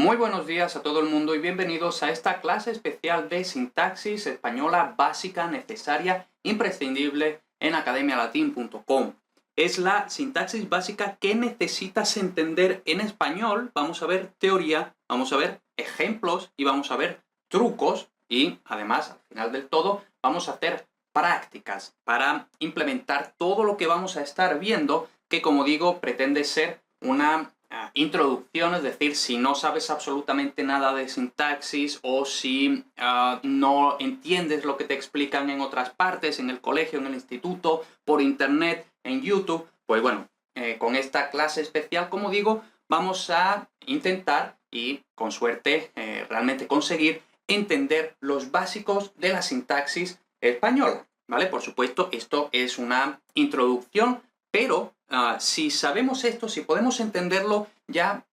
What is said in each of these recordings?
Muy buenos días a todo el mundo y bienvenidos a esta clase especial de sintaxis española básica, necesaria, imprescindible en academialatin.com. Es la sintaxis básica que necesitas entender en español. Vamos a ver teoría, vamos a ver ejemplos y vamos a ver trucos y además, al final del todo, vamos a hacer prácticas para implementar todo lo que vamos a estar viendo, que como digo, pretende ser una introducción, es decir, si no sabes absolutamente nada de sintaxis o si no entiendes lo que te explican en otras partes, en el colegio, en el instituto, por internet, en YouTube, pues bueno, con esta clase especial, como digo, vamos a intentar y con suerte realmente conseguir entender los básicos de la sintaxis española, ¿vale? Por supuesto, esto es una introducción, pero si sabemos esto, si podemos entenderlo, ya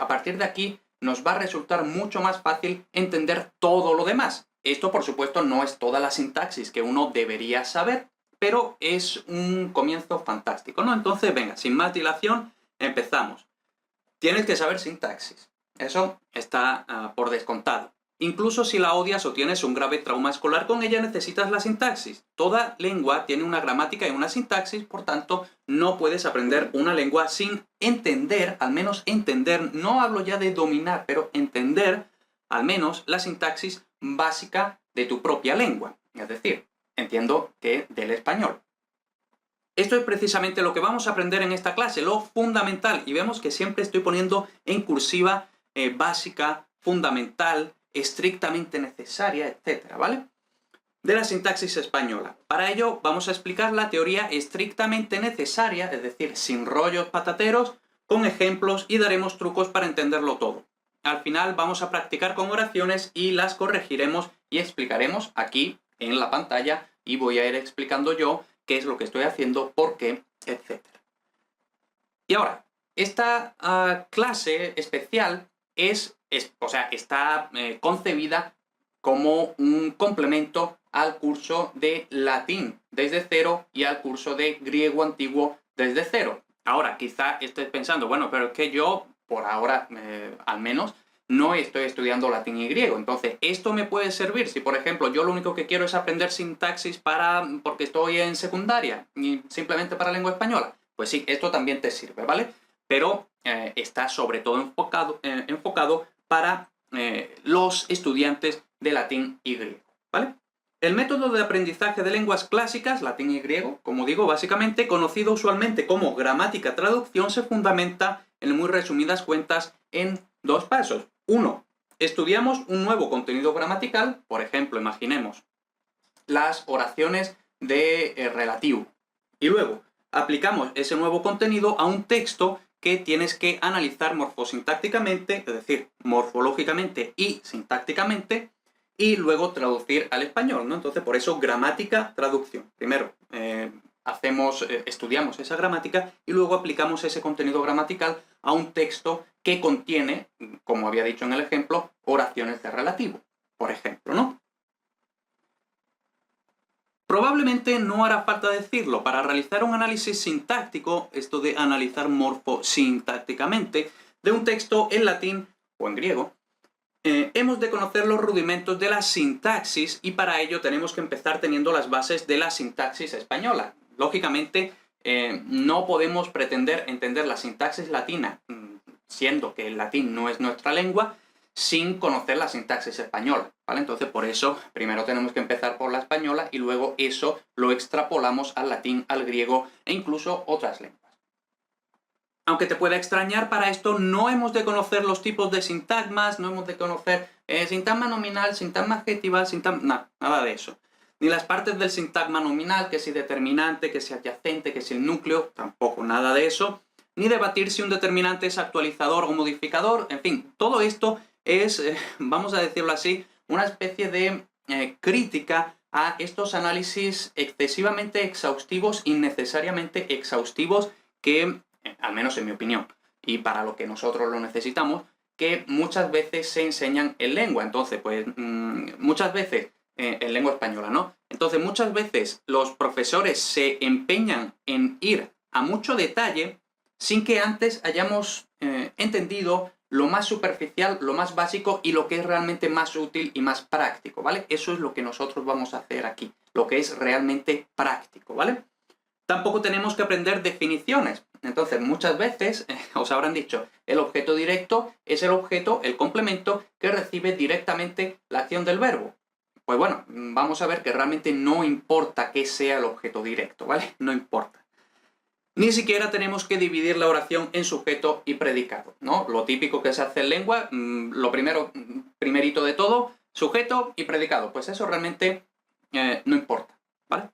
a partir de aquí nos va a resultar mucho más fácil entender todo lo demás. Esto, por supuesto, no es toda la sintaxis que uno debería saber, pero es un comienzo fantástico, ¿no? Entonces, venga, sin más dilación, empezamos. Tienes que saber sintaxis. Eso está por descontado. Incluso si la odias o tienes un grave trauma escolar con ella, necesitas la sintaxis. Toda lengua tiene una gramática y una sintaxis, por tanto, no puedes aprender una lengua sin entender, al menos entender, no hablo ya de dominar, pero entender al menos la sintaxis básica de tu propia lengua. Es decir, entiendo que del español. Esto es precisamente lo que vamos a aprender en esta clase, lo fundamental. Y vemos que siempre estoy poniendo en cursiva básica, fundamental, estrictamente necesaria, etcétera, ¿vale? De la sintaxis española. Para ello vamos a explicar la teoría estrictamente necesaria, es decir, sin rollos patateros, con ejemplos y daremos trucos para entenderlo todo. Al final vamos a practicar con oraciones y las corregiremos y explicaremos aquí en la pantalla y voy a ir explicando yo qué es lo que estoy haciendo, por qué, etcétera. Y ahora, esta clase especial está concebida como un complemento al curso de latín desde cero y al curso de griego antiguo desde cero. Ahora, quizá estés pensando, bueno, pero es que yo, por ahora al menos, no estoy estudiando latín y griego. Entonces, ¿esto me puede servir? Si, por ejemplo, yo lo único que quiero es aprender sintaxis porque estoy en secundaria y simplemente para lengua española. Pues sí, esto también te sirve, ¿vale? Pero está sobre todo enfocado para los estudiantes de latín y griego, ¿vale? El método de aprendizaje de lenguas clásicas, latín y griego, como digo, básicamente, conocido usualmente como gramática-traducción, se fundamenta, en muy resumidas cuentas, en dos pasos. 1. Estudiamos un nuevo contenido gramatical, por ejemplo, imaginemos las oraciones de relativo. Y luego, aplicamos ese nuevo contenido a un texto que tienes que analizar morfosintácticamente, es decir, morfológicamente y sintácticamente, y luego traducir al español, ¿no? Entonces, por eso, gramática, traducción. Primero, estudiamos esa gramática y luego aplicamos ese contenido gramatical a un texto que contiene, como había dicho en el ejemplo, oraciones de relativo, por ejemplo, ¿no? Probablemente no hará falta decirlo, para realizar un análisis sintáctico, esto de analizar morfosintácticamente, de un texto en latín o en griego, hemos de conocer los rudimentos de la sintaxis y para ello tenemos que empezar teniendo las bases de la sintaxis española. Lógicamente, no podemos pretender entender la sintaxis latina, siendo que el latín no es nuestra lengua, sin conocer la sintaxis española, ¿vale? Entonces, por eso, primero tenemos que empezar por la española y luego eso lo extrapolamos al latín, al griego e incluso otras lenguas. Aunque te pueda extrañar, para esto no hemos de conocer los tipos de sintagmas, no hemos de conocer sintagma nominal, sintagma adjetival, nada de eso. Ni las partes del sintagma nominal, que si determinante, que si adyacente, que si el núcleo, tampoco nada de eso. Ni debatir si un determinante es actualizador o modificador, en fin, todo esto es, vamos a decirlo así, una especie de crítica a estos análisis excesivamente exhaustivos, innecesariamente exhaustivos, que, al menos en mi opinión, y para lo que nosotros lo necesitamos, que muchas veces se enseñan en lengua. Entonces, pues, muchas veces, en lengua española, ¿no? Entonces, muchas veces los profesores se empeñan en ir a mucho detalle sin que antes hayamos entendido lo más superficial, lo más básico y lo que es realmente más útil y más práctico, ¿vale? Eso es lo que nosotros vamos a hacer aquí, lo que es realmente práctico, ¿vale? Tampoco tenemos que aprender definiciones. Entonces, muchas veces os habrán dicho, el objeto directo es el objeto, el complemento, que recibe directamente la acción del verbo. Pues bueno, vamos a ver que realmente no importa que sea el objeto directo, ¿vale? No importa. Ni siquiera tenemos que dividir la oración en sujeto y predicado, ¿no? Lo típico que se hace en lengua, lo primerito de todo, sujeto y predicado. Pues eso realmente no importa, ¿vale?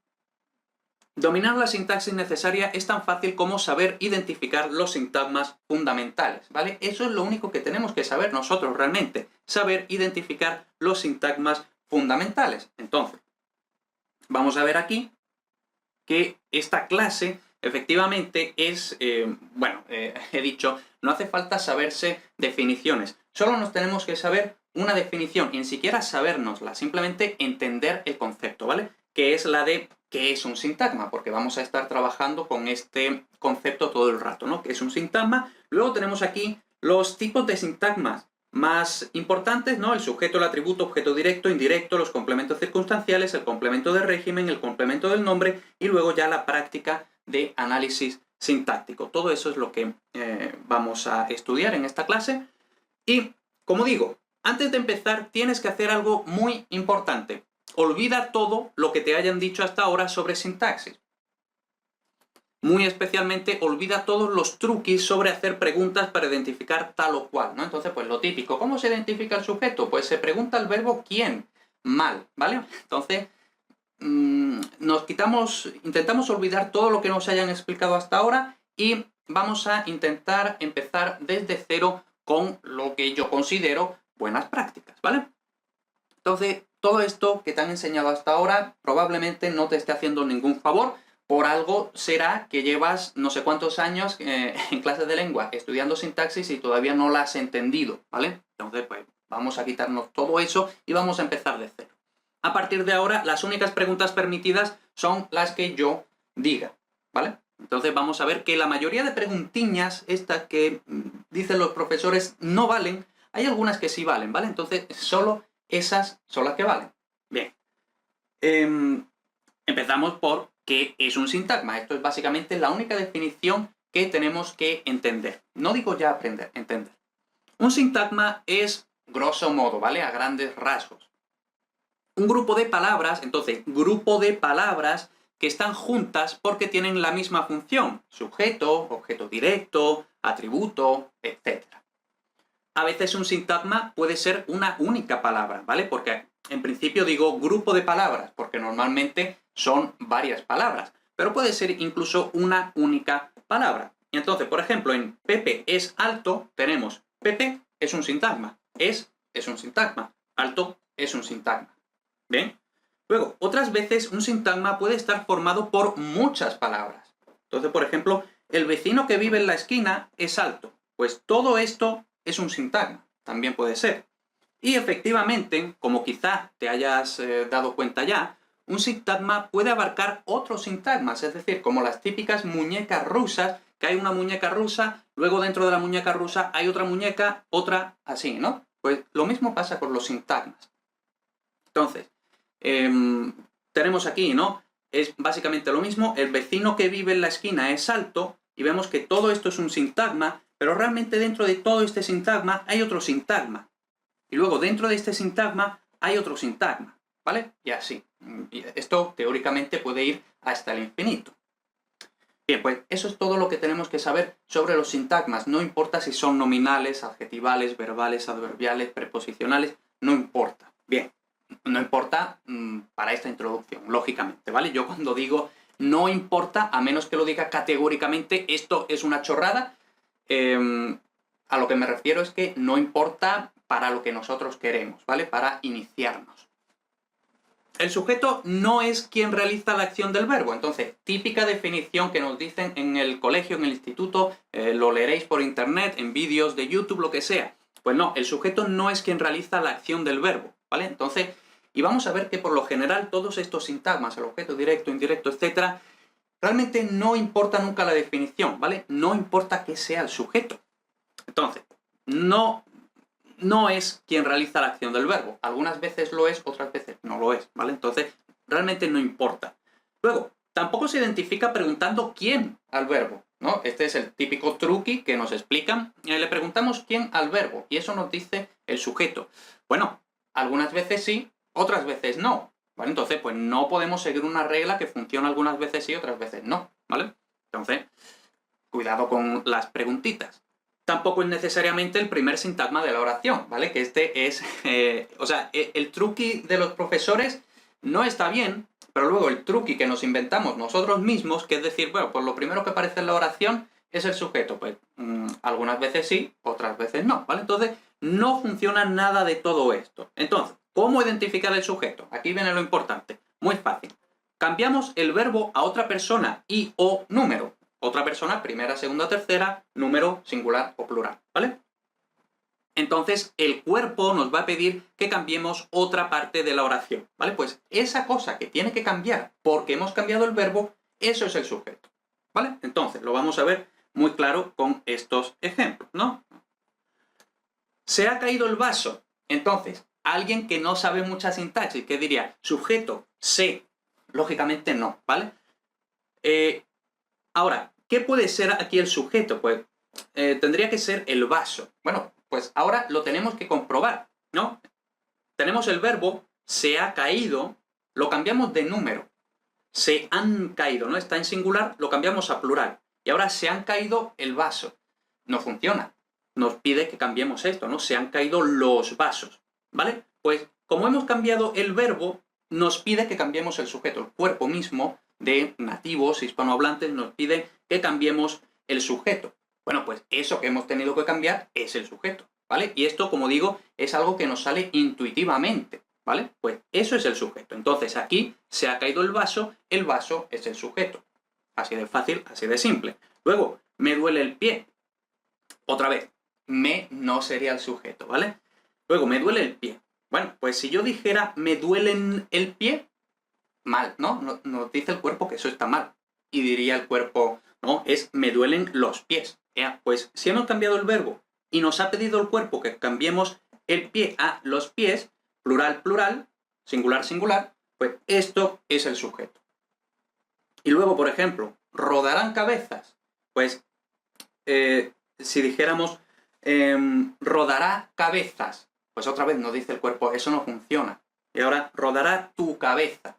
Dominar la sintaxis necesaria es tan fácil como saber identificar los sintagmas fundamentales, ¿vale? Eso es lo único que tenemos que saber nosotros realmente, saber identificar los sintagmas fundamentales. Entonces, vamos a ver aquí que esta clase efectivamente es, he dicho, no hace falta saberse definiciones, solo nos tenemos que saber una definición, y ni siquiera sabérnosla, simplemente entender el concepto, ¿vale? Que es la de qué es un sintagma, porque vamos a estar trabajando con este concepto todo el rato, ¿no? ¿Qué es un sintagma? Luego tenemos aquí los tipos de sintagmas más importantes, ¿no? El sujeto, el atributo, objeto directo, indirecto, los complementos circunstanciales, el complemento de régimen, el complemento del nombre y luego ya la práctica de análisis sintáctico. Todo eso es lo que vamos a estudiar en esta clase. Y, como digo, antes de empezar tienes que hacer algo muy importante. Olvida todo lo que te hayan dicho hasta ahora sobre sintaxis. Muy especialmente, olvida todos los truquis sobre hacer preguntas para identificar tal o cual, ¿no? Entonces, pues lo típico. ¿Cómo se identifica el sujeto? Pues se pregunta el verbo quién. Mal, ¿vale? Entonces, intentamos olvidar todo lo que nos hayan explicado hasta ahora y vamos a intentar empezar desde cero con lo que yo considero buenas prácticas, ¿vale? Entonces, todo esto que te han enseñado hasta ahora probablemente no te esté haciendo ningún favor. Por algo será que llevas no sé cuántos años en clases de lengua estudiando sintaxis y todavía no la has entendido, ¿vale? Entonces, pues vamos a quitarnos todo eso y vamos a empezar de cero. A partir de ahora, las únicas preguntas permitidas son las que yo diga, ¿vale? Entonces vamos a ver que la mayoría de preguntiñas, estas que dicen los profesores, no valen. Hay algunas que sí valen, ¿vale? Entonces, solo esas son las que valen. Bien. Empezamos por qué es un sintagma. Esto es básicamente la única definición que tenemos que entender. No digo ya aprender, entender. Un sintagma es, grosso modo, ¿vale? A grandes rasgos, un grupo de palabras, entonces, grupo de palabras que están juntas porque tienen la misma función. Sujeto, objeto directo, atributo, etc. A veces un sintagma puede ser una única palabra, ¿vale? Porque en principio digo grupo de palabras, porque normalmente son varias palabras, pero puede ser incluso una única palabra. Y entonces, por ejemplo, en Pepe es alto, tenemos Pepe es un sintagma, es un sintagma, alto es un sintagma. ¿Bien? Luego, otras veces un sintagma puede estar formado por muchas palabras. Entonces, por ejemplo, el vecino que vive en la esquina es alto. Pues todo esto es un sintagma, también puede ser. Y efectivamente, como quizá te hayas dado cuenta ya, un sintagma puede abarcar otros sintagmas, es decir, como las típicas muñecas rusas, que hay una muñeca rusa, luego dentro de la muñeca rusa hay otra muñeca, otra así, ¿no? Pues lo mismo pasa con los sintagmas. Entonces, tenemos aquí, ¿no? Es básicamente lo mismo, el vecino que vive en la esquina es alto, y vemos que todo esto es un sintagma, pero realmente dentro de todo este sintagma hay otro sintagma. Y luego dentro de este sintagma hay otro sintagma, ¿vale? Y así. Esto teóricamente puede ir hasta el infinito. Bien, pues eso es todo lo que tenemos que saber sobre los sintagmas. No importa si son nominales, adjetivales, verbales, adverbiales, preposicionales, no importa. Bien, no importa para esta introducción, lógicamente, ¿vale? Yo cuando digo no importa, a menos que lo diga categóricamente, esto es una chorrada, a lo que me refiero es que no importa para lo que nosotros queremos, ¿vale? Para iniciarnos. El sujeto no es quien realiza la acción del verbo. Entonces, típica definición que nos dicen en el colegio, en el instituto, lo leeréis por internet, en vídeos de YouTube, lo que sea. Pues no, el sujeto no es quien realiza la acción del verbo, ¿vale? Entonces, y vamos a ver que por lo general todos estos sintagmas, el objeto directo, indirecto, etc., realmente no importa nunca la definición, ¿vale? No importa que sea el sujeto. Entonces, no es quien realiza la acción del verbo. Algunas veces lo es, otras veces no lo es, ¿vale? Entonces, realmente no importa. Luego, tampoco se identifica preguntando quién al verbo, ¿no? Este es el típico truqui que nos explican. Le preguntamos quién al verbo y eso nos dice el sujeto. Bueno, algunas veces sí, otras veces no, ¿vale? Entonces, pues no podemos seguir una regla que funciona algunas veces sí, otras veces no, ¿vale? Entonces, cuidado con las preguntitas. Tampoco es necesariamente el primer sintagma de la oración, ¿vale? Que este es... el truqui de los profesores no está bien, pero luego el truqui que nos inventamos nosotros mismos, que es decir, bueno, pues lo primero que aparece en la oración es el sujeto. Pues algunas veces sí, otras veces no, ¿vale? Entonces, no funciona nada de todo esto. Entonces, ¿cómo identificar el sujeto? Aquí viene lo importante. Muy fácil. Cambiamos el verbo a otra persona y o número. Otra persona, primera, segunda, tercera, número, singular o plural, ¿vale? Entonces, el cuerpo nos va a pedir que cambiemos otra parte de la oración, ¿vale? Pues esa cosa que tiene que cambiar porque hemos cambiado el verbo, eso es el sujeto, ¿vale? Entonces, lo vamos a ver muy claro con estos ejemplos, ¿no? Se ha caído el vaso. Entonces, alguien que no sabe mucha sintaxis, ¿qué diría? Sujeto, se. Lógicamente no, ¿vale? Ahora, ¿qué puede ser aquí el sujeto? Pues tendría que ser el vaso. Bueno, pues ahora lo tenemos que comprobar, ¿no? Tenemos el verbo se ha caído, lo cambiamos de número. Se han caído, ¿no? Está en singular, lo cambiamos a plural. Y ahora se han caído el vaso. No funciona. Nos pide que cambiemos esto, ¿no? Se han caído los vasos, ¿vale? Pues como hemos cambiado el verbo, nos pide que cambiemos el sujeto. El cuerpo mismo de nativos hispanohablantes nos pide que cambiemos el sujeto. Bueno, pues eso que hemos tenido que cambiar es el sujeto, ¿vale? Y esto, como digo, es algo que nos sale intuitivamente, ¿vale? Pues eso es el sujeto. Entonces aquí se ha caído el vaso es el sujeto. Así de fácil, así de simple. Luego, me duele el pie. Otra vez, me no sería el sujeto, ¿vale? Luego, me duele el pie. Bueno, pues si yo dijera me duelen el pie, mal, ¿no? Nos dice el cuerpo que eso está mal. Y diría el cuerpo, no, es me duelen los pies. Pues si hemos cambiado el verbo y nos ha pedido el cuerpo que cambiemos el pie a los pies, plural, plural, singular, singular, pues esto es el sujeto. Y luego, por ejemplo, rodarán cabezas. Pues si dijéramos rodará cabezas, pues otra vez nos dice el cuerpo, eso no funciona. Y ahora, rodará tu cabeza.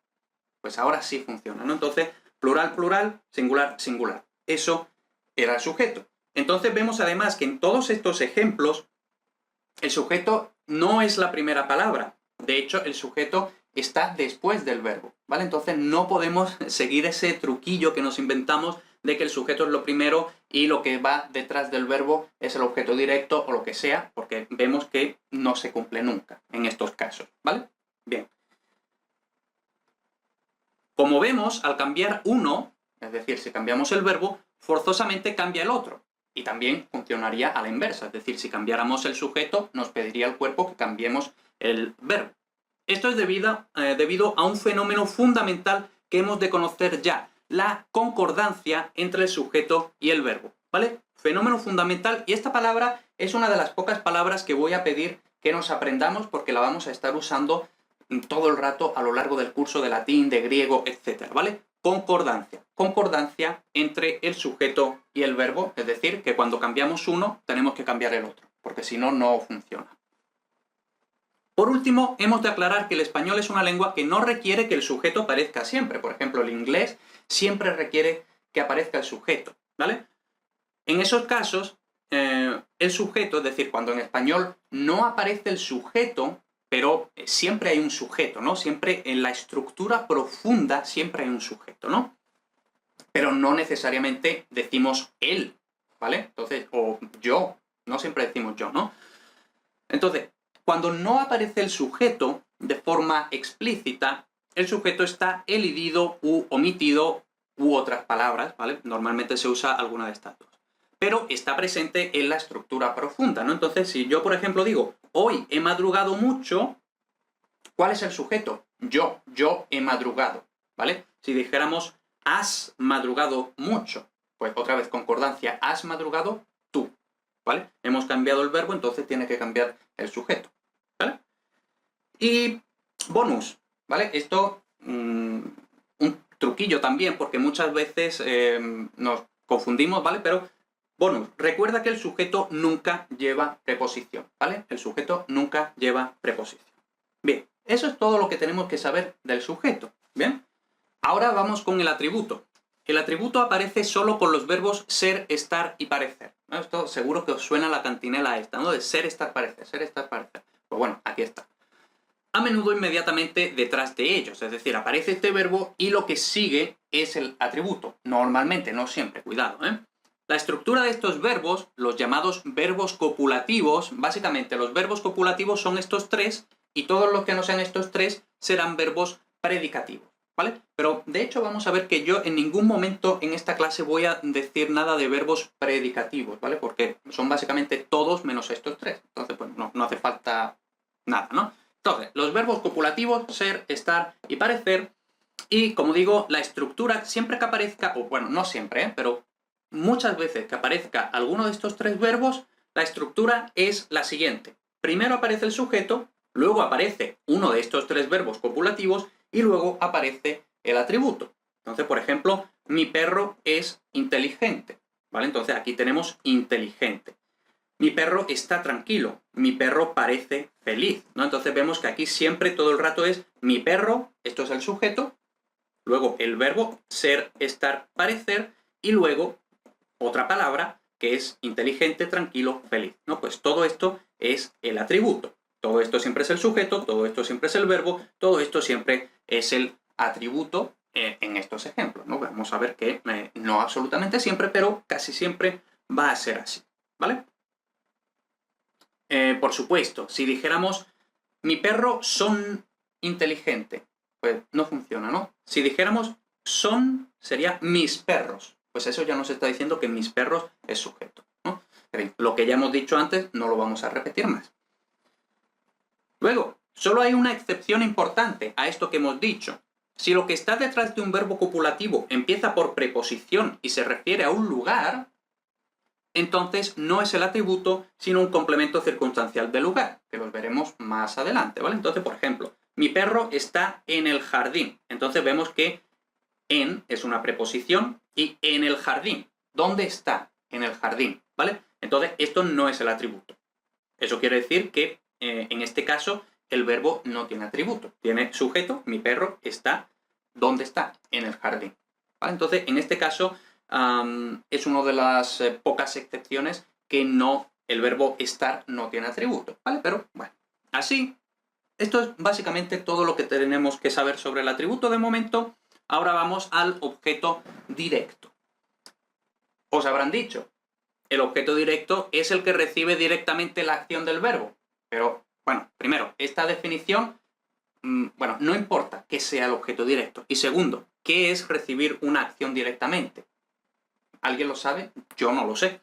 Pues ahora sí funciona, ¿no? Entonces, plural, plural, singular, singular. Eso era el sujeto. Entonces vemos además que en todos estos ejemplos, el sujeto no es la primera palabra. De hecho, el sujeto está después del verbo, ¿vale? Entonces no podemos seguir ese truquillo que nos inventamos de que el sujeto es lo primero y lo que va detrás del verbo es el objeto directo o lo que sea, porque vemos que no se cumple nunca en estos casos, ¿vale? Bien. Como vemos, al cambiar uno, es decir, si cambiamos el verbo, forzosamente cambia el otro. Y también funcionaría a la inversa, es decir, si cambiáramos el sujeto, nos pediría el cuerpo que cambiemos el verbo. Esto es debido a un fenómeno fundamental que hemos de conocer ya, la concordancia entre el sujeto y el verbo, ¿vale? Fenómeno fundamental, y esta palabra es una de las pocas palabras que voy a pedir que nos aprendamos porque la vamos a estar usando todo el rato a lo largo del curso de latín, de griego, etc., ¿vale? Concordancia. Concordancia entre el sujeto y el verbo, es decir, que cuando cambiamos uno tenemos que cambiar el otro, porque si no, no funciona. Por último, hemos de aclarar que el español es una lengua que no requiere que el sujeto aparezca siempre. Por ejemplo, el inglés siempre requiere que aparezca el sujeto, ¿vale? En esos casos, el sujeto, es decir, cuando en español no aparece el sujeto, pero siempre hay un sujeto, ¿no? Siempre en la estructura profunda siempre hay un sujeto, ¿no? Pero no necesariamente decimos él, ¿vale? Entonces, o yo, no siempre decimos yo, ¿no? Entonces, cuando no aparece el sujeto de forma explícita, el sujeto está elidido u omitido u otras palabras, ¿vale? Normalmente se usa alguna de estas dos. Pero está presente en la estructura profunda, ¿no? Entonces, si yo, por ejemplo, digo, hoy he madrugado mucho, ¿cuál es el sujeto? Yo he madrugado, ¿vale? Si dijéramos, has madrugado mucho, pues otra vez concordancia, has madrugado tú. ¿vale? Hemos cambiado el verbo, entonces tiene que cambiar el sujeto, ¿vale? Y bonus, ¿vale? Esto, un truquillo también, porque muchas veces nos confundimos, ¿vale? Pero bonus, recuerda que el sujeto nunca lleva preposición, ¿vale? El sujeto nunca lleva preposición. Bien, eso es todo lo que tenemos que saber del sujeto, ¿bien? Ahora vamos con el atributo. El atributo aparece solo con los verbos ser, estar y parecer, ¿no? Esto seguro que os suena la cantinela esta, ¿no? De ser, estar, parecer, ser, estar, parecer. Pues bueno, aquí está. A menudo inmediatamente detrás de ellos, es decir, aparece este verbo y lo que sigue es el atributo. Normalmente, no siempre, cuidado, ¿eh? La estructura de estos verbos, los llamados verbos copulativos, básicamente los verbos copulativos son estos tres y todos los que no sean estos tres serán verbos predicativos, ¿vale? Pero de hecho vamos a ver que yo en ningún momento en esta clase voy a decir nada de verbos predicativos, ¿vale? Porque son básicamente todos menos estos tres. Entonces, pues no hace falta nada, ¿no? Entonces, los verbos copulativos, ser, estar y parecer, y como digo, la estructura siempre que aparezca, o bueno, no siempre, pero muchas veces que aparezca alguno de estos tres verbos, la estructura es la siguiente. Primero aparece el sujeto, luego aparece uno de estos tres verbos copulativos y luego aparece el atributo. Entonces, por ejemplo, mi perro es inteligente, ¿vale? Entonces aquí tenemos inteligente. Mi perro está tranquilo, mi perro parece feliz, ¿no? Entonces vemos que aquí siempre todo el rato es mi perro, esto es el sujeto, luego el verbo ser, estar, parecer, y luego otra palabra que es inteligente, tranquilo, feliz, ¿no? Pues todo esto es el atributo. Todo esto siempre es el sujeto, todo esto siempre es el verbo, todo esto siempre es el atributo en estos ejemplos, ¿no? Vamos a ver que no absolutamente siempre, pero casi siempre va a ser así, ¿vale? Por supuesto, si dijéramos mi perro son inteligente, pues no funciona, ¿no? Si dijéramos son, sería mis perros. Pues eso ya nos está diciendo que mis perros es sujeto, ¿no? Lo que ya hemos dicho antes no lo vamos a repetir más. Luego, solo hay una excepción importante a esto que hemos dicho. Si lo que está detrás de un verbo copulativo empieza por preposición y se refiere a un lugar, entonces no es el atributo, sino un complemento circunstancial del lugar, que los veremos más adelante, ¿vale? Entonces, por ejemplo, mi perro está en el jardín. Entonces vemos que en es una preposición y en el jardín. ¿Dónde está? En el jardín, ¿vale? Entonces, esto no es el atributo. Eso quiere decir que, en este caso, el verbo no tiene atributo. Tiene sujeto, mi perro está. ¿Dónde está? En el jardín, ¿vale? Entonces, en este caso, es una de las pocas excepciones que el verbo estar no tiene atributo, ¿vale? Pero, bueno, así, esto es básicamente todo lo que tenemos que saber sobre el atributo de momento. Ahora vamos al objeto directo. Os habrán dicho, el objeto directo es el que recibe directamente la acción del verbo. Pero, bueno, primero, esta definición, bueno, no importa que sea el objeto directo. Y segundo, ¿qué es recibir una acción directamente? ¿Alguien lo sabe? Yo no lo sé.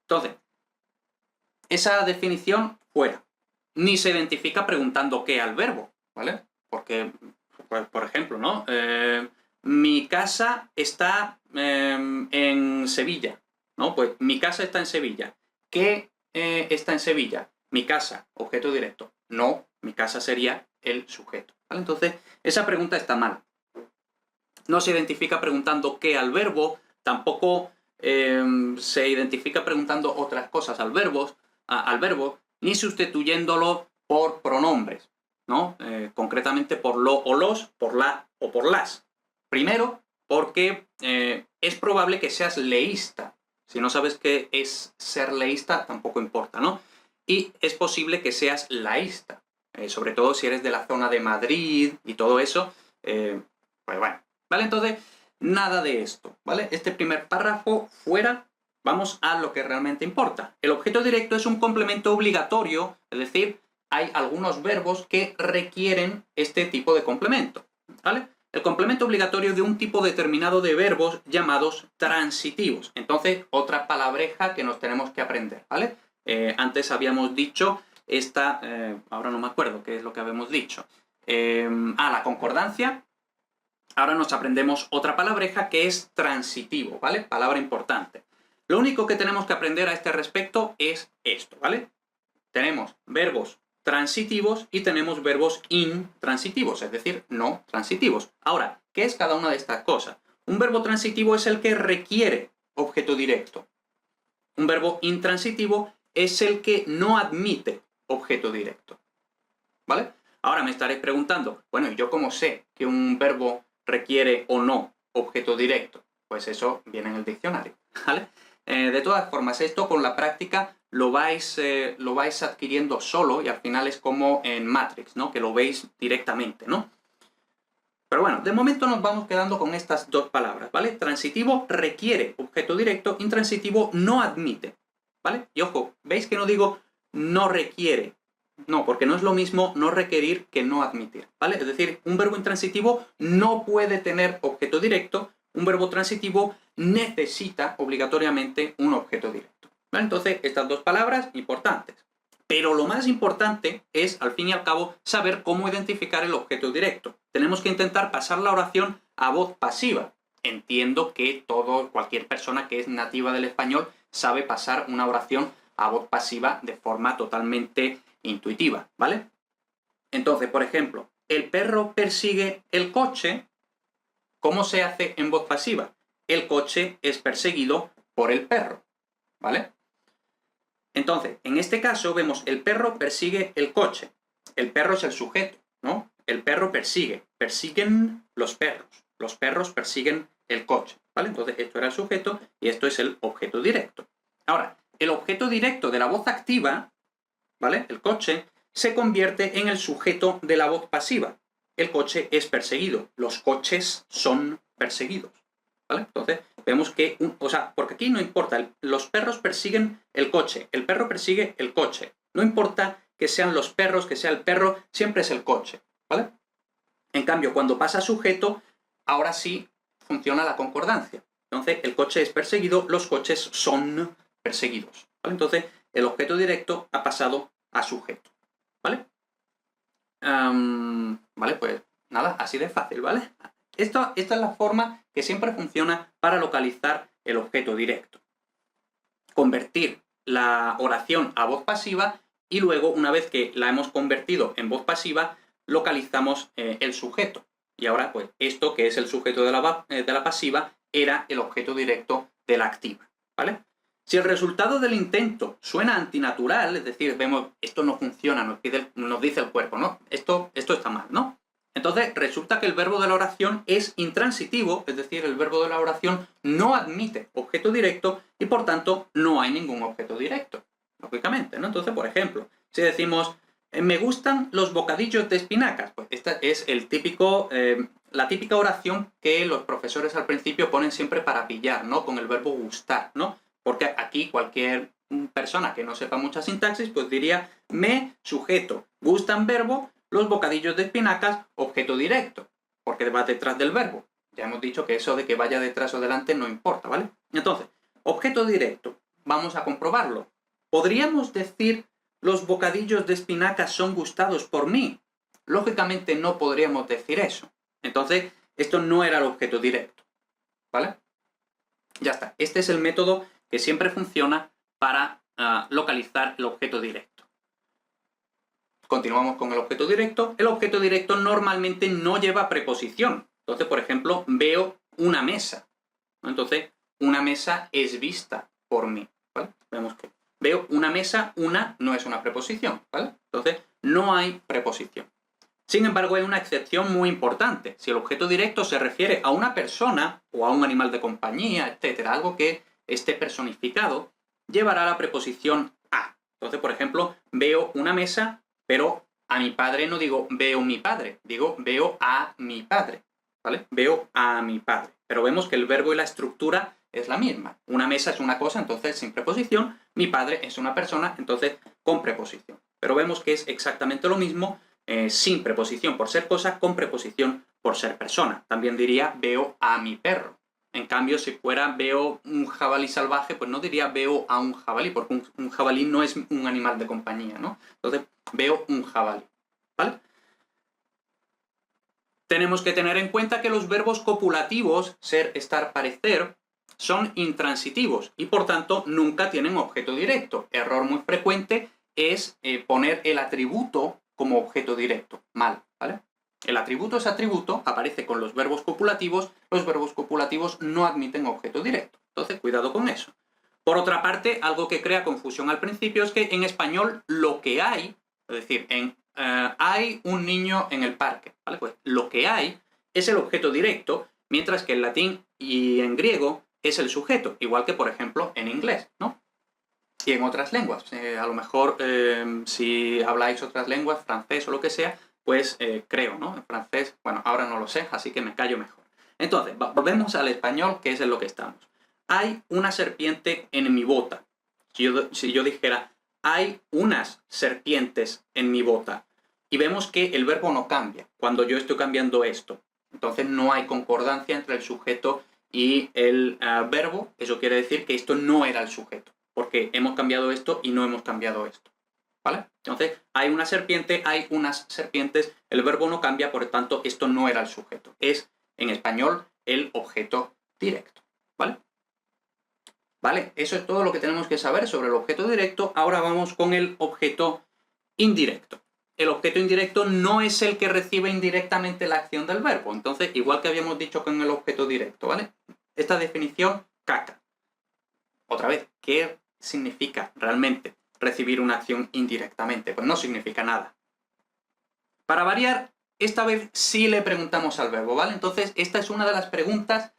Entonces, esa definición fuera. Ni se identifica preguntando qué al verbo, ¿vale? Porque, pues, por ejemplo, ¿no? Mi casa está en Sevilla, ¿no? Pues mi casa está en Sevilla. ¿Qué está en Sevilla? Mi casa, objeto directo. No, mi casa sería el sujeto, ¿vale? Entonces, esa pregunta está mal. No se identifica preguntando qué al verbo, tampoco se identifica preguntando otras cosas al verbo, ni sustituyéndolo por pronombres, ¿no? Concretamente por lo o los, por la o por las. Primero, porque es probable que seas leísta. Si no sabes qué es ser leísta, tampoco importa, ¿no? Y es posible que seas laísta, sobre todo si eres de la zona de Madrid y todo eso, pues bueno. ¿Vale? Entonces, nada de esto, ¿vale? Este primer párrafo fuera, vamos a lo que realmente importa. El objeto directo es un complemento obligatorio, es decir, hay algunos verbos que requieren este tipo de complemento, ¿vale? El complemento obligatorio de un tipo determinado de verbos llamados transitivos. Entonces, otra palabreja que nos tenemos que aprender, ¿vale? Antes habíamos dicho esta, ahora no me acuerdo qué es lo que habíamos dicho. La concordancia. Ahora nos aprendemos otra palabreja que es transitivo, ¿vale? Palabra importante. Lo único que tenemos que aprender a este respecto es esto, ¿vale? Tenemos verbos transitivos y tenemos verbos intransitivos, es decir, no transitivos. Ahora, ¿qué es cada una de estas cosas? Un verbo transitivo es el que requiere objeto directo. Un verbo intransitivo es el que no admite objeto directo. ¿Vale? Ahora me estaréis preguntando, bueno, ¿y yo cómo sé que un verbo requiere o no objeto directo? Pues eso viene en el diccionario, ¿vale? De todas formas, esto con la práctica lo vais adquiriendo solo y al final es como en Matrix, ¿no? Que lo veis directamente, ¿no? Pero bueno, de momento nos vamos quedando con estas dos palabras, ¿vale? Transitivo requiere objeto directo, intransitivo no admite, ¿vale? Y ojo, ¿veis que no digo no requiere? No, porque no es lo mismo no requerir que no admitir, ¿vale? Es decir, un verbo intransitivo no puede tener objeto directo, un verbo transitivo necesita obligatoriamente un objeto directo, ¿vale? Entonces, estas dos palabras importantes. Pero lo más importante es, al fin y al cabo, saber cómo identificar el objeto directo. Tenemos que intentar pasar la oración a voz pasiva. Entiendo que cualquier persona que es nativa del español sabe pasar una oración a voz pasiva de forma totalmente intuitiva, ¿vale? Entonces, por ejemplo, el perro persigue el coche. ¿Cómo se hace en voz pasiva? El coche es perseguido por el perro, ¿vale? Entonces, en este caso vemos el perro persigue el coche. El perro es el sujeto, ¿no? El perro persigue. Persiguen los perros. Los perros persiguen el coche, ¿vale? Entonces, esto era el sujeto y esto es el objeto directo. Ahora, el objeto directo de la voz activa, ¿vale? El coche, se convierte en el sujeto de la voz pasiva. El coche es perseguido. Los coches son perseguidos, ¿vale? Entonces, vemos que, porque aquí no importa, los perros persiguen el coche, el perro persigue el coche. No importa que sean los perros, que sea el perro, siempre es el coche, ¿vale? En cambio, cuando pasa sujeto, ahora sí funciona la concordancia. Entonces, el coche es perseguido, los coches son perseguidos, ¿vale? Entonces, el objeto directo ha pasado a sujeto, ¿vale? Vale, pues nada, así de fácil, ¿vale? Esta es la forma que siempre funciona para localizar el objeto directo. Convertir la oración a voz pasiva y luego, una vez que la hemos convertido en voz pasiva, localizamos el sujeto. Y ahora, pues, esto que es el sujeto de la pasiva era el objeto directo de la activa, ¿vale? Si el resultado del intento suena antinatural, es decir, vemos, esto no funciona, nos dice el cuerpo, ¿no? Esto está mal, ¿no? Entonces, resulta que el verbo de la oración es intransitivo, es decir, el verbo de la oración no admite objeto directo y, por tanto, no hay ningún objeto directo, lógicamente, ¿no? Entonces, por ejemplo, si decimos, me gustan los bocadillos de espinacas, pues esta es la típica oración que los profesores al principio ponen siempre para pillar, ¿no? Con el verbo gustar, ¿no? Porque aquí cualquier persona que no sepa mucha sintaxis, pues diría, me, sujeto, gustan verbo, los bocadillos de espinacas, objeto directo, porque va detrás del verbo. Ya hemos dicho que eso de que vaya detrás o delante no importa, ¿vale? Entonces, objeto directo, vamos a comprobarlo. ¿Podríamos decir los bocadillos de espinacas son gustados por mí? Lógicamente no podríamos decir eso. Entonces, esto no era el objeto directo, ¿vale? Ya está. Este es el método que siempre funciona para localizar el objeto directo. Continuamos con el objeto directo. El objeto directo normalmente no lleva preposición. Entonces, por ejemplo, veo una mesa, ¿no? Entonces, una mesa es vista por mí, ¿vale? Vemos que veo una mesa, una no es una preposición, ¿vale? Entonces, no hay preposición. Sin embargo, hay una excepción muy importante. Si el objeto directo se refiere a una persona o a un animal de compañía, etcétera, algo que esté personificado, llevará la preposición a. Entonces, por ejemplo, veo una mesa, pero a mi padre no digo veo mi padre, digo veo a mi padre, ¿vale? Veo a mi padre. Pero vemos que el verbo y la estructura es la misma. Una mesa es una cosa, entonces sin preposición. Mi padre es una persona, entonces con preposición. Pero vemos que es exactamente lo mismo, sin preposición por ser cosa, con preposición por ser persona. También diría veo a mi perro. En cambio, si fuera veo un jabalí salvaje, pues no diría veo a un jabalí, porque un jabalí no es un animal de compañía, ¿no? Entonces, veo un jabalí, ¿vale? Tenemos que tener en cuenta que los verbos copulativos, ser, estar, parecer, son intransitivos y por tanto nunca tienen objeto directo. Error muy frecuente es poner el atributo como objeto directo. Mal, ¿vale? El atributo es atributo, aparece con los verbos copulativos no admiten objeto directo. Entonces, cuidado con eso. Por otra parte, algo que crea confusión al principio es que en español lo que hay, es decir, hay un niño en el parque, ¿vale? Pues lo que hay es el objeto directo, mientras que en latín y en griego es el sujeto, igual que, por ejemplo, en inglés, ¿no? Y en otras lenguas. A lo mejor, si habláis otras lenguas, francés o lo que sea, pues creo, ¿no? En francés, bueno, ahora no lo sé, así que me callo mejor. Entonces, volvemos al español, que es en lo que estamos. Hay una serpiente en mi bota. Si yo dijera, hay unas serpientes en mi bota, y vemos que el verbo no cambia cuando yo estoy cambiando esto. Entonces no hay concordancia entre el sujeto y el verbo. Eso quiere decir que esto no era el sujeto, porque hemos cambiado esto y no hemos cambiado esto. ¿Vale? Entonces, hay una serpiente, hay unas serpientes, el verbo no cambia, por lo tanto, esto no era el sujeto. Es, en español, el objeto directo. ¿Vale? ¿Vale? Eso es todo lo que tenemos que saber sobre el objeto directo. Ahora vamos con el objeto indirecto. El objeto indirecto no es el que recibe indirectamente la acción del verbo. Entonces, igual que habíamos dicho con el objeto directo, ¿vale? Esta definición, caca. Otra vez, ¿qué significa realmente recibir una acción indirectamente? Pues no significa nada. Para variar, esta vez sí le preguntamos al verbo, ¿vale? Entonces, esta es una de las preguntas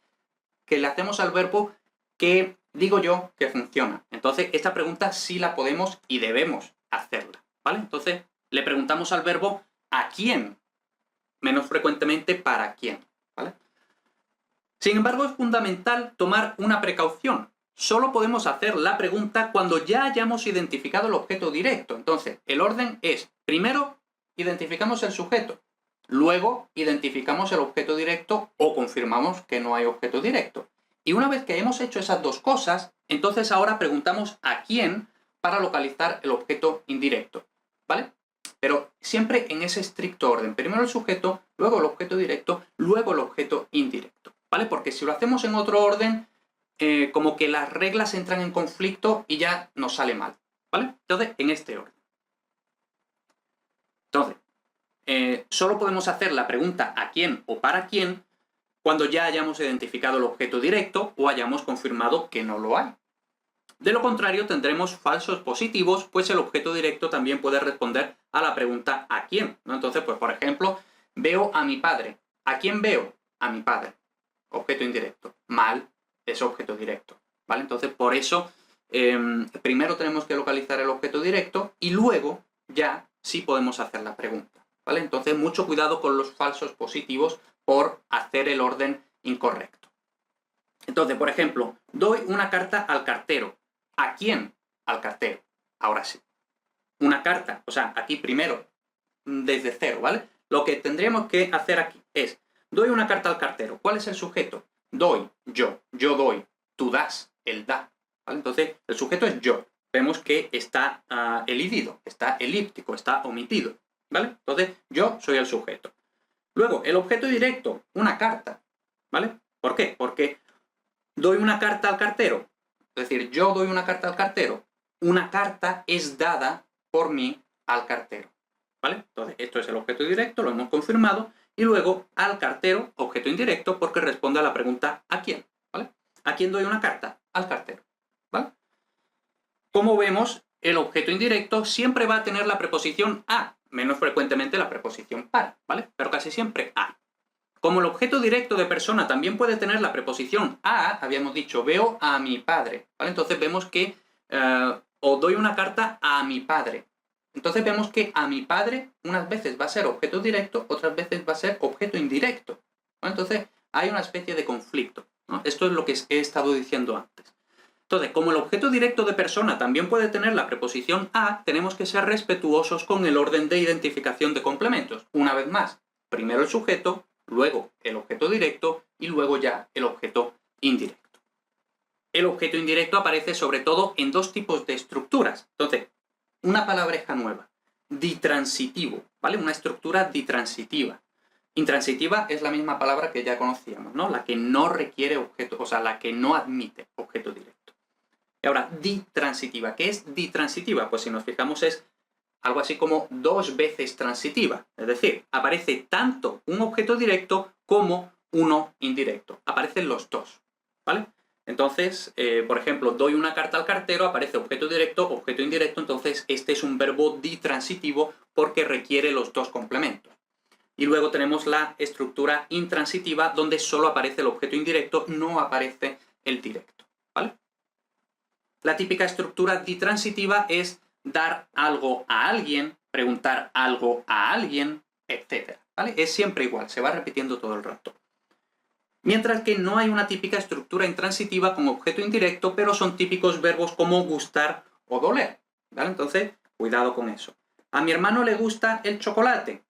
que le hacemos al verbo que digo yo que funciona. Entonces, esta pregunta sí la podemos y debemos hacerla, ¿vale? Entonces, le preguntamos al verbo ¿a quién? Menos frecuentemente ¿para quién? ¿Vale? Sin embargo, es fundamental tomar una precaución. Solo podemos hacer la pregunta cuando ya hayamos identificado el objeto directo. Entonces, el orden es, primero, identificamos el sujeto. Luego, identificamos el objeto directo o confirmamos que no hay objeto directo. Y una vez que hemos hecho esas dos cosas, entonces ahora preguntamos a quién para localizar el objeto indirecto. ¿Vale? Pero siempre en ese estricto orden. Primero el sujeto, luego el objeto directo, luego el objeto indirecto. ¿Vale? Porque si lo hacemos en otro orden, como que las reglas entran en conflicto y ya nos sale mal. ¿Vale? Entonces, en este orden. Entonces, solo podemos hacer la pregunta ¿a quién o para quién? Cuando ya hayamos identificado el objeto directo o hayamos confirmado que no lo hay. De lo contrario, tendremos falsos positivos, pues el objeto directo también puede responder a la pregunta ¿a quién? ¿No? Entonces, pues por ejemplo, veo a mi padre. ¿A quién veo? A mi padre. Objeto indirecto. Mal es objeto directo. ¿Vale? Entonces, por eso, primero tenemos que localizar el objeto directo y luego ya sí podemos hacer la pregunta. ¿Vale? Entonces, mucho cuidado con los falsos positivos por hacer el orden incorrecto. Entonces, por ejemplo, doy una carta al cartero. ¿A quién? Al cartero. Ahora sí. Una carta, o sea, aquí primero, desde cero, ¿vale? Lo que tendríamos que hacer aquí es, doy una carta al cartero. ¿Cuál es el sujeto? Doy, yo doy, tú das, él da. ¿Vale? Entonces, el sujeto es yo. Vemos que está elidido, está elíptico, está omitido. ¿Vale? Entonces, yo soy el sujeto. Luego, el objeto directo, una carta. ¿Vale? ¿Por qué? Porque doy una carta al cartero. Es decir, yo doy una carta al cartero. Una carta es dada por mí al cartero. ¿Vale? Entonces, esto es el objeto directo, lo hemos confirmado. Y luego, al cartero, objeto indirecto, porque responde a la pregunta ¿a quién? ¿Vale? ¿A quién doy una carta? Al cartero. ¿Vale? Como vemos, el objeto indirecto siempre va a tener la preposición a, menos frecuentemente la preposición para, ¿vale? Pero casi siempre a. Como el objeto directo de persona también puede tener la preposición a, habíamos dicho, veo a mi padre, ¿vale? Entonces vemos que, o doy una carta a mi padre. Entonces vemos que a mi padre unas veces va a ser objeto directo, otras veces va a ser objeto indirecto. ¿Vale? Entonces hay una especie de conflicto, ¿no? Esto es lo que he estado diciendo antes. Entonces, como el objeto directo de persona también puede tener la preposición a, tenemos que ser respetuosos con el orden de identificación de complementos. Una vez más, primero el sujeto, luego el objeto directo y luego ya el objeto indirecto. El objeto indirecto aparece sobre todo en dos tipos de estructuras. Entonces, una palabreja nueva, ditransitivo, ¿vale? Una estructura ditransitiva. Intransitiva es la misma palabra que ya conocíamos, ¿no? La que no requiere objeto, o sea, la que no admite objeto directo. Y ahora, ditransitiva. ¿Qué es ditransitiva? Pues si nos fijamos es algo así como 2 veces transitiva. Es decir, aparece tanto un objeto directo como uno indirecto. Aparecen los dos, ¿vale? Entonces, por ejemplo, doy una carta al cartero, aparece objeto directo, objeto indirecto, entonces este es un verbo ditransitivo porque requiere los dos complementos. Y luego tenemos la estructura intransitiva, donde solo aparece el objeto indirecto, no aparece el directo, ¿vale? La típica estructura ditransitiva es dar algo a alguien, preguntar algo a alguien, etc., ¿vale? Es siempre igual, se va repitiendo todo el rato. Mientras que no hay una típica estructura intransitiva con objeto indirecto, pero son típicos verbos como gustar o doler, ¿vale? Entonces, cuidado con eso. A mi hermano le gusta el chocolate.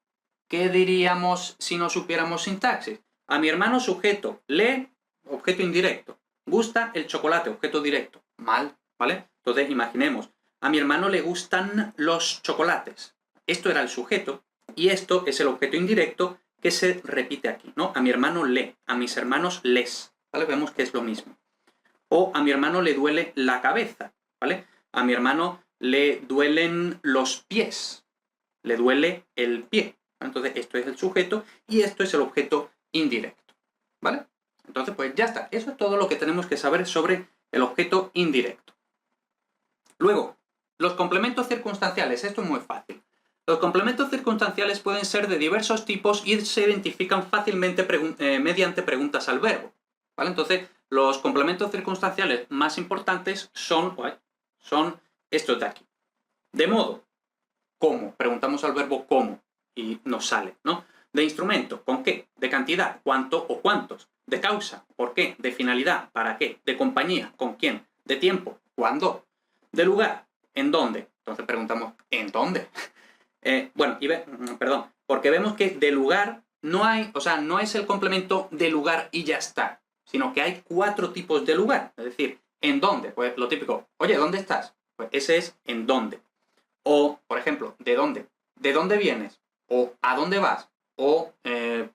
¿Qué diríamos si no supiéramos sintaxis? A mi hermano sujeto, le, objeto indirecto. Gusta el chocolate, objeto directo. Mal, ¿vale? Entonces, imaginemos, a mi hermano le gustan los chocolates. Esto era el sujeto y esto es el objeto indirecto que se repite aquí, ¿no? A mi hermano le, a mis hermanos les, ¿vale? Vemos que es lo mismo. O a mi hermano le duele la cabeza, ¿vale? A mi hermano le duelen los pies, le duele el pie. Entonces, esto es el sujeto y esto es el objeto indirecto, ¿vale? Entonces, pues ya está. Eso es todo lo que tenemos que saber sobre el objeto indirecto. Luego, los complementos circunstanciales. Esto es muy fácil. Los complementos circunstanciales pueden ser de diversos tipos y se identifican fácilmente mediante preguntas al verbo, ¿vale? Entonces, los complementos circunstanciales más importantes son estos de aquí. De modo, ¿cómo? Preguntamos al verbo cómo y nos sale, ¿no? De instrumento, ¿con qué? De cantidad, ¿cuánto o cuántos? De causa, ¿por qué? De finalidad, ¿para qué? De compañía, ¿con quién? De tiempo, ¿cuándo? De lugar, ¿en dónde? Entonces preguntamos, ¿en dónde? Perdón, porque vemos que de lugar no hay, o sea, no es el complemento de lugar y ya está, sino que hay 4 tipos de lugar. Es decir, ¿en dónde? Pues lo típico, oye, ¿dónde estás? Pues ese es ¿en dónde? O, por ejemplo, ¿de dónde? ¿De dónde vienes? O ¿a dónde vas? O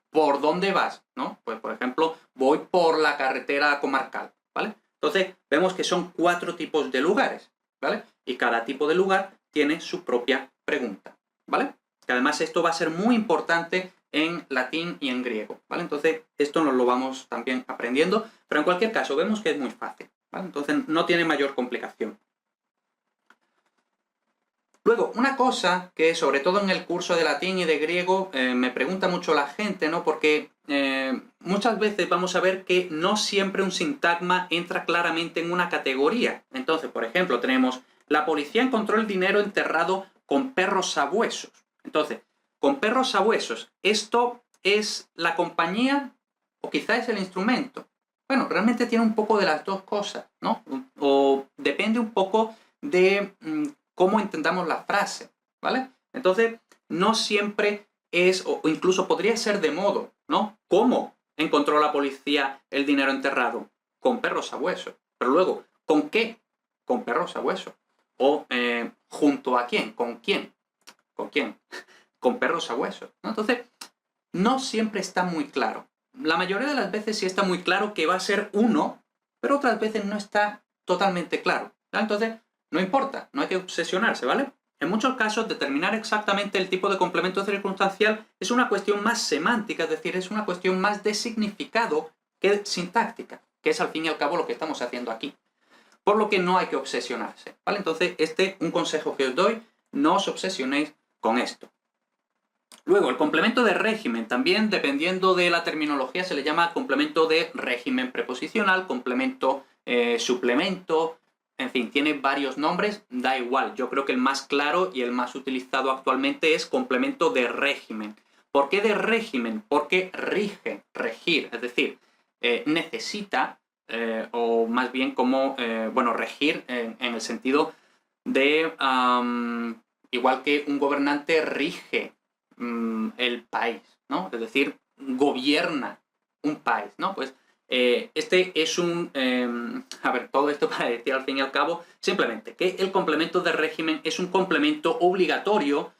¿por dónde vas? ¿No? Pues, por ejemplo, voy por la carretera comarcal, ¿vale? Entonces, vemos que son 4 tipos de lugares, ¿vale? Y cada tipo de lugar tiene su propia pregunta, ¿vale? Que además esto va a ser muy importante en latín y en griego, ¿vale? Entonces, esto nos lo vamos también aprendiendo, pero en cualquier caso, vemos que es muy fácil, ¿vale? Entonces, no tiene mayor complicación. Luego, una cosa que sobre todo en el curso de latín y de griego me pregunta mucho la gente, ¿no? Porque muchas veces vamos a ver que no siempre un sintagma entra claramente en una categoría. Entonces, por ejemplo, tenemos la policía encontró el dinero enterrado con perros sabuesos. Entonces, con perros sabuesos, ¿esto es la compañía o quizá es el instrumento? Bueno, realmente tiene un poco de las dos cosas, ¿no? O depende un poco de cómo entendamos la frase, ¿vale? Entonces, no siempre es, o incluso podría ser de modo, ¿no? ¿Cómo encontró la policía el dinero enterrado? Con perros sabuesos. Pero luego, ¿con qué? Con perros sabuesos. O, ¿junto a quién? ¿Con quién? ¿Con quién? Con perros sabuesos, ¿no? Entonces, no siempre está muy claro. La mayoría de las veces sí está muy claro que va a ser uno, pero otras veces no está totalmente claro, ¿no? Entonces, no importa, no hay que obsesionarse, ¿vale? En muchos casos, determinar exactamente el tipo de complemento circunstancial es una cuestión más semántica, es decir, es una cuestión más de significado que sintáctica, que es al fin y al cabo lo que estamos haciendo aquí. Por lo que no hay que obsesionarse, ¿vale? Entonces, un consejo que os doy, no os obsesionéis con esto. Luego, el complemento de régimen, también dependiendo de la terminología se le llama complemento de régimen preposicional, complemento, suplemento, en fin, tiene varios nombres, da igual. Yo creo que el más claro y el más utilizado actualmente es complemento de régimen. ¿Por qué de régimen? Porque rige, regir, es decir, necesita, o más bien como, regir en el sentido de, igual que un gobernante rige el país, ¿no? Es decir, gobierna un país, ¿no? Pues este es un... todo esto para decir al fin y al cabo simplemente que el complemento de régimen es un complemento obligatorio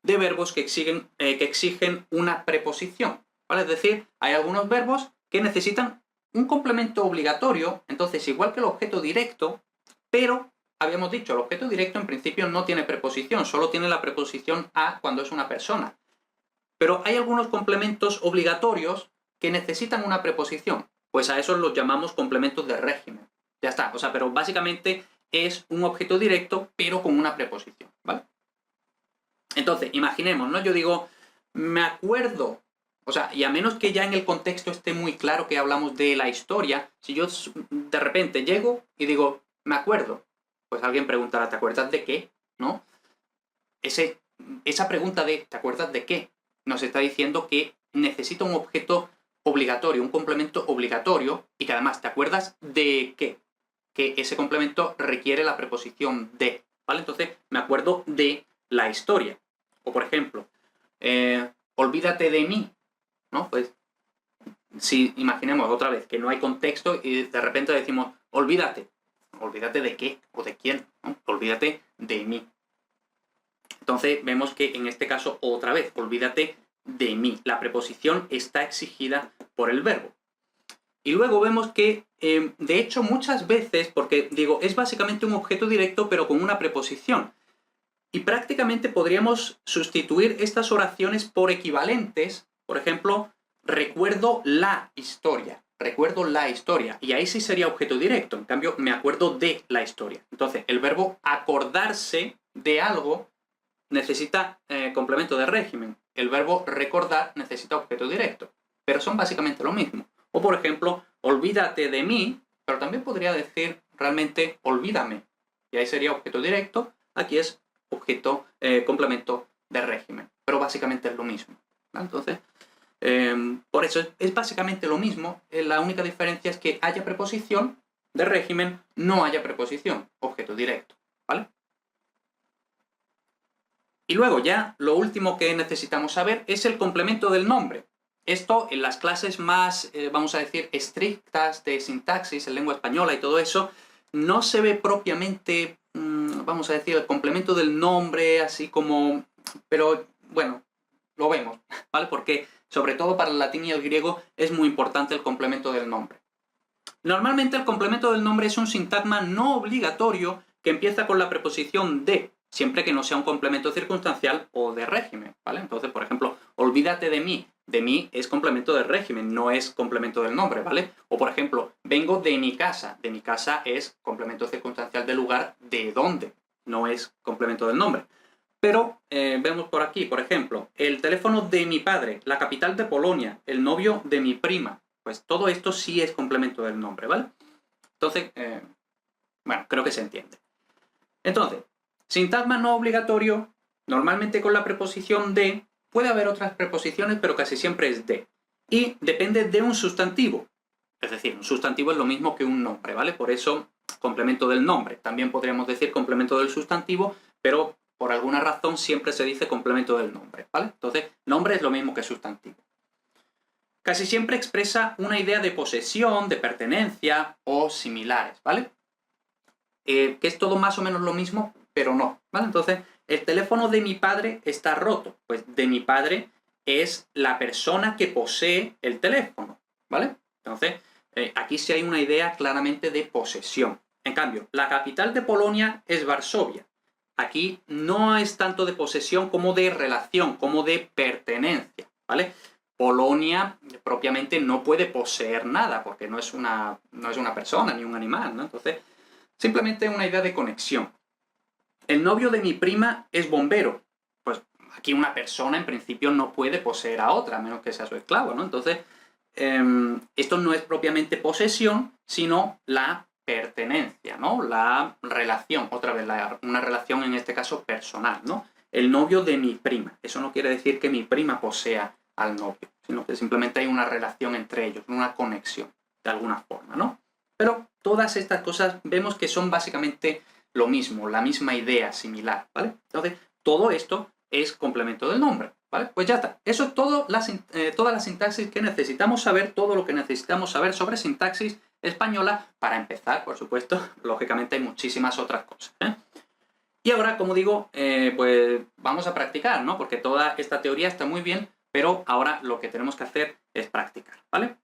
de verbos que exigen una preposición, ¿vale? Es decir, hay algunos verbos que necesitan un complemento obligatorio, entonces igual que el objeto directo, pero habíamos dicho, el objeto directo en principio no tiene preposición, solo tiene la preposición a cuando es una persona. Pero hay algunos complementos obligatorios que necesitan una preposición, pues a esos los llamamos complementos de régimen. Ya está, o sea, pero básicamente es un objeto directo, pero con una preposición, ¿vale? Entonces, imaginemos, ¿no? Yo digo, me acuerdo, o sea, y a menos que ya en el contexto esté muy claro que hablamos de la historia, si yo de repente llego y digo, me acuerdo, pues alguien preguntará, ¿te acuerdas de qué? ¿No? Esa pregunta de ¿te acuerdas de qué? Nos está diciendo que necesita un objeto obligatorio, un complemento obligatorio, y que además, ¿te acuerdas de qué? Que ese complemento requiere la preposición de, ¿vale? Entonces, me acuerdo de la historia. O, por ejemplo, olvídate de mí, ¿no? Pues, si imaginemos otra vez que no hay contexto y de repente decimos, olvídate. ¿Olvídate de qué? ¿O de quién? ¿No? Olvídate de mí. Entonces, vemos que en este caso, otra vez, olvídate de mí. La preposición está exigida por el verbo. Y luego vemos que, de hecho, muchas veces, porque digo, es básicamente un objeto directo, pero con una preposición. Y prácticamente podríamos sustituir estas oraciones por equivalentes. Por ejemplo, recuerdo la historia. Recuerdo la historia. Y ahí sí sería objeto directo. En cambio, me acuerdo de la historia. Entonces, el verbo acordarse de algo necesita complemento de régimen. El verbo recordar necesita objeto directo. Pero son básicamente lo mismo. O, por ejemplo, olvídate de mí, pero también podría decir realmente olvídame. Y ahí sería objeto directo. Aquí es objeto, complemento de régimen. Pero básicamente es lo mismo, ¿vale? Entonces, por eso es básicamente lo mismo. La única diferencia es que haya preposición de régimen, no haya preposición, objeto directo, ¿vale? Y luego ya lo último que necesitamos saber es el complemento del nombre. Esto en las clases más, vamos a decir, estrictas de sintaxis en lengua española y todo eso, no se ve propiamente, vamos a decir, el complemento del nombre, así como... Pero, bueno, lo vemos, ¿vale? Porque, sobre todo para el latín y el griego, es muy importante el complemento del nombre. Normalmente el complemento del nombre es un sintagma no obligatorio que empieza con la preposición de, siempre que no sea un complemento circunstancial o de régimen, ¿vale? Entonces, por ejemplo, olvídate de mí. De mí es complemento de régimen, no es complemento del nombre, ¿vale? O, por ejemplo, vengo de mi casa. De mi casa es complemento circunstancial del lugar de dónde, no es complemento del nombre. Pero vemos por aquí, por ejemplo, el teléfono de mi padre, la capital de Polonia, el novio de mi prima. Pues todo esto sí es complemento del nombre, ¿vale? Entonces, bueno, creo que se entiende. Entonces, sintagma no obligatorio, normalmente con la preposición de, puede haber otras preposiciones, pero casi siempre es de. Y depende de un sustantivo. Es decir, un sustantivo es lo mismo que un nombre, ¿vale? Por eso, complemento del nombre. También podríamos decir complemento del sustantivo, pero por alguna razón siempre se dice complemento del nombre, ¿vale? Entonces, nombre es lo mismo que sustantivo. Casi siempre expresa una idea de posesión, de pertenencia o similares, ¿vale? Que es todo más o menos lo mismo, pero no, ¿vale? Entonces, el teléfono de mi padre está roto. Pues de mi padre es la persona que posee el teléfono, ¿vale? Entonces, aquí sí hay una idea claramente de posesión. En cambio, la capital de Polonia es Varsovia. Aquí no es tanto de posesión como de relación, como de pertenencia, ¿vale? Polonia propiamente no puede poseer nada, porque no es una persona ni un animal, ¿no? Entonces, simplemente una idea de conexión. El novio de mi prima es bombero. Pues aquí una persona en principio no puede poseer a otra, a menos que sea su esclavo, ¿no? Entonces, esto no es propiamente posesión, sino la pertenencia, ¿no? La relación, otra vez, una relación en este caso personal, ¿no? El novio de mi prima. Eso no quiere decir que mi prima posea al novio, sino que simplemente hay una relación entre ellos, una conexión, de alguna forma, ¿no? Pero todas estas cosas vemos que son básicamente lo mismo, la misma idea similar, ¿vale? Entonces, todo esto es complemento del nombre, ¿vale? Pues ya está. Eso es todo toda la sintaxis que necesitamos saber, todo lo que necesitamos saber sobre sintaxis española para empezar, por supuesto. Lógicamente hay muchísimas otras cosas, ¿eh? Y ahora, como digo, pues vamos a practicar, ¿no? Porque toda esta teoría está muy bien, pero ahora lo que tenemos que hacer es practicar, ¿vale?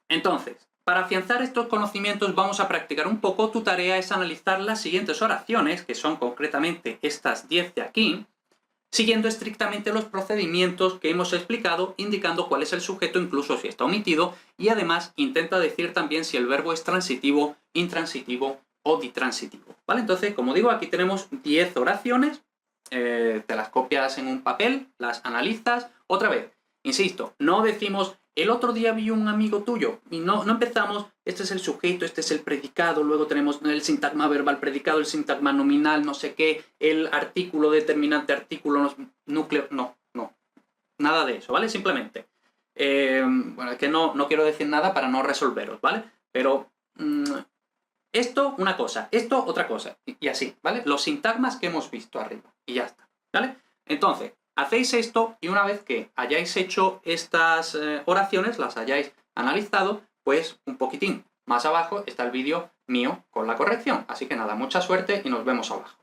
Entonces, para afianzar estos conocimientos vamos a practicar un poco. Tu tarea es analizar las siguientes oraciones, que son concretamente estas 10 de aquí, siguiendo estrictamente los procedimientos que hemos explicado, indicando cuál es el sujeto, incluso si está omitido, y además intenta decir también si el verbo es transitivo, intransitivo o ditransitivo, ¿vale? Entonces, como digo, aquí tenemos 10 oraciones, te las copias en un papel, las analizas. Otra vez, insisto, no decimos el otro día vi un amigo tuyo, y no empezamos, este es el sujeto, este es el predicado, luego tenemos el sintagma verbal predicado, el sintagma nominal, no sé qué, el artículo determinante, artículo núcleo, no, nada de eso, ¿vale? Simplemente, bueno, es que no quiero decir nada para no resolveros, ¿vale? Pero esto una cosa, esto otra cosa, y así, ¿vale? Los sintagmas que hemos visto arriba, y ya está, ¿vale? Entonces, hacéis esto y una vez que hayáis hecho estas oraciones, las hayáis analizado, pues un poquitín más abajo está el vídeo mío con la corrección. Así que nada, mucha suerte y nos vemos abajo.